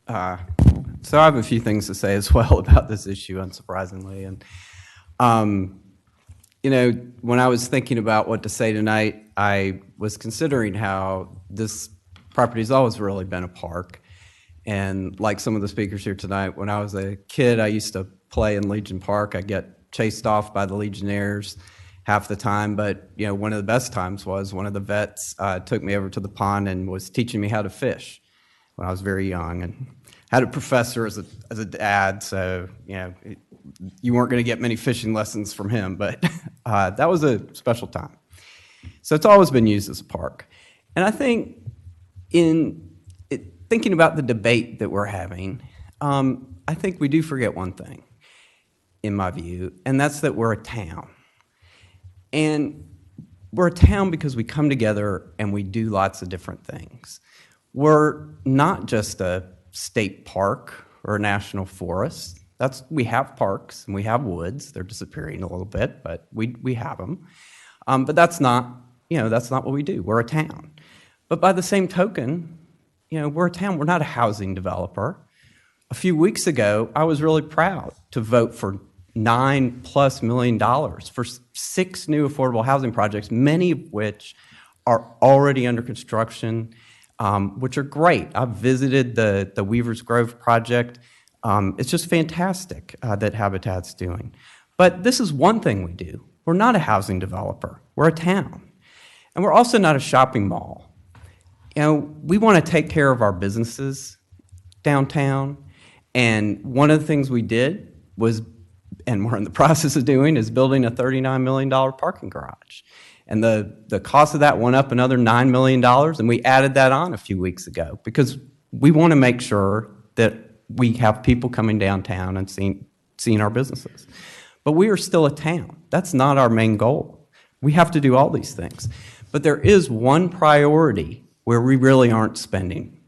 So I have a few things to say as well about this issue, unsurprisingly. And, when I was thinking about what to say tonight, I was considering how this property has always really been a park. And like some of the speakers here tonight, when I was a kid, I used to play in Legion Park. I get chased off by the Legionnaires half the time, but one of the best times was one of the vets took me over to the pond and was teaching me how to fish when I was very young, and had a professor as a dad, so you weren't going to get many fishing lessons from him, but that was a special time. So it's always been used as a park, and I think thinking about the debate that we're having, I think we do forget one thing, in my view, and that's that we're a town. And we're a town because we come together and we do lots of different things. We're not just a state park or a national forest. We have parks and we have woods. They're disappearing a little bit, but we have them. But that's not what we do. We're a town. But by the same token, we're a town. We're not a housing developer. A few weeks ago, I was really proud to vote for $9+ million for 6 new affordable housing projects, many of which are already under construction, which are great. I've visited the Weaver's Grove project. It's just fantastic that Habitat's doing. But this is one thing we do. We're not a housing developer. We're a town. And we're also not a shopping mall. We want to take care of our businesses downtown. And one of the things we did was, and we're in the process of doing, is building a $39 million parking garage. And the cost of that went up another $9 million, and we added that on a few weeks ago because we want to make sure that we have people coming downtown and seeing our businesses. But we are still a town. That's not our main goal. We have to do all these things. But there is one priority where we really aren't spending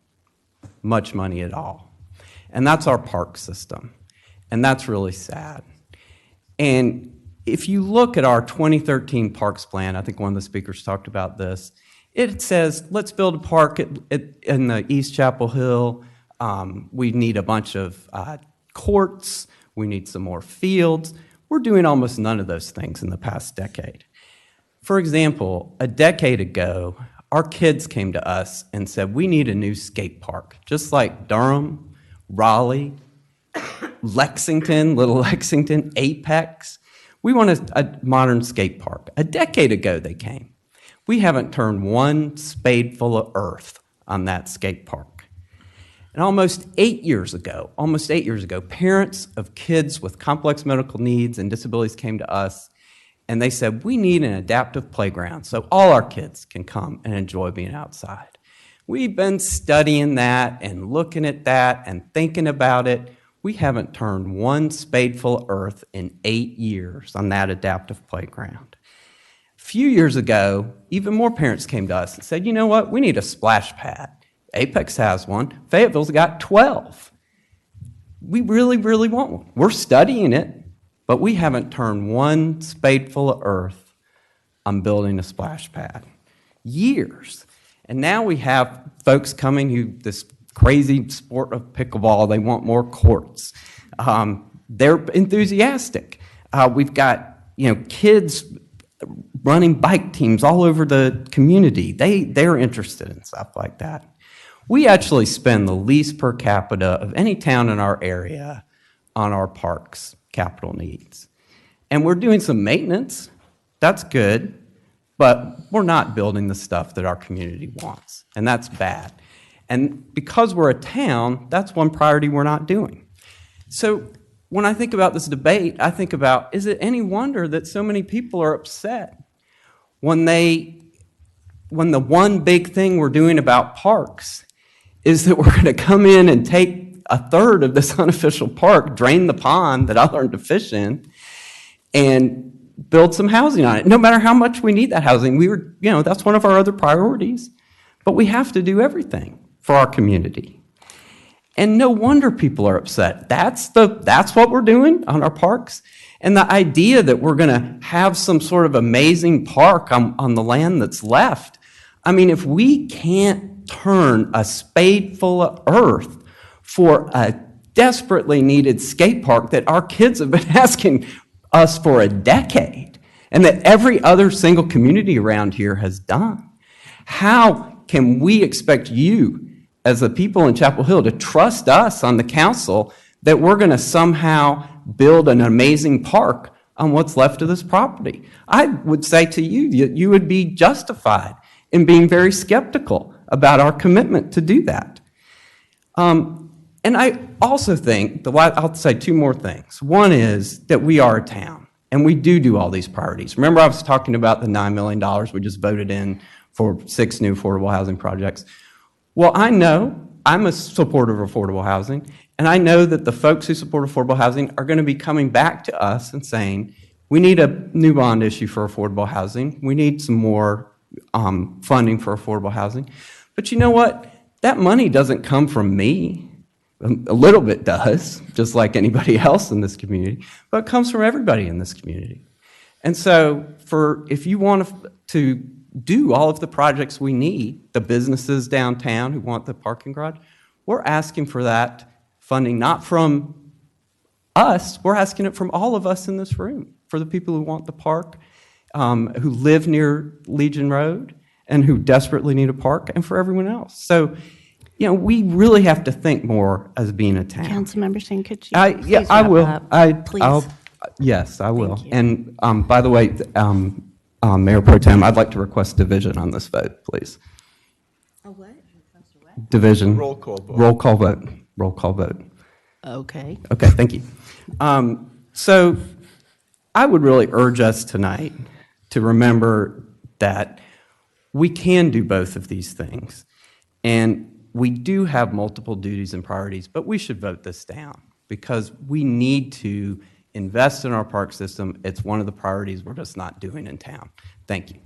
much money at all, and that's our park system. And that's really sad. And if you look at our 2013 Parks Plan, I think one of the speakers talked about this, it says, let's build a park in the East Chapel Hill. We need a bunch of courts. We need some more fields. We're doing almost none of those things in the past decade. For example, a decade ago, our kids came to us and said, we need a new skate park, just like Durham, Raleigh, Lexington, Little Lexington, Apex. We want a modern skate park. A decade ago they came. We haven't turned one spadeful of earth on that skate park. And almost 8 years ago, parents of kids with complex medical needs and disabilities came to us and they said, we need an adaptive playground so all our kids can come and enjoy being outside. We've been studying that and looking at that and thinking about it. We haven't turned one spadeful of earth in 8 years on that adaptive playground. A few years ago, even more parents came to us and said, you know what, we need a splash pad. Apex has one. Fayetteville's got 12. We really, really want one. We're studying it, but we haven't turned one spadeful of earth on building a splash pad. Years. And now we have folks coming who, this crazy sport of pickleball, they want more courts. They're enthusiastic. We've got kids running bike teams all over the community. They're interested in stuff like that. We actually spend the least per capita of any town in our area on our parks' capital needs. And we're doing some maintenance. That's good. But we're not building the stuff that our community wants, and that's bad. And because we're a town, that's one priority we're not doing. So when I think about this debate, I think about, is it any wonder that so many people are upset when the one big thing we're doing about parks is that we're going to come in and take a third of this unofficial park, drain the pond that I learned to fish in, and build some housing on it. No matter how much we need that housing, that's one of our other priorities. But we have to do everything for our community. And no wonder people are upset. That's what we're doing on our parks. And the idea that we're going to have some sort of amazing park on the land that's left, I mean, if we can't turn a spadeful of earth for a desperately needed skate park that our kids have been asking us for a decade, and that every other single community around here has done. How can we expect you, as the people in Chapel Hill, to trust us on the council that we're going to somehow build an amazing park on what's left of this property? I would say to you that you would be justified in being very skeptical about our commitment to do that. And I also think, I'll say two more things. One is that we are a town, and we do all these priorities. Remember I was talking about the $9 million we just voted in for 6 new affordable housing projects? Well, I know I'm a supporter of affordable housing, and I know that the folks who support affordable housing are going to be coming back to us and saying, we need a new bond issue for affordable housing. We need some more funding for affordable housing. But you know what? That money doesn't come from me. A little bit does, just like anybody else in this community, but it comes from everybody in this community. And so if you want to do all of the projects we need, the businesses downtown who want the parking garage, we're asking for that funding, not from us, we're asking it from all of us in this room, for the people who want the park, who live near Legion Road and who desperately need a park, and for everyone else. So, you know, we really have to think more as being a town. Councilmember Singh, could you Yeah, please I wrap will. up? Please. Yes, I will. Thank you. And by the way, Mayor Pro Tem, I'd like to request division on this vote, please. A what? Division. Roll call vote. Roll call vote. Roll call vote. Okay. Okay, thank you. So I would really urge us tonight to remember that we can do both of these things. And we do have multiple duties and priorities, but we should vote this down because we need to invest in our park system. It's one of the priorities we're just not doing in town. Thank you.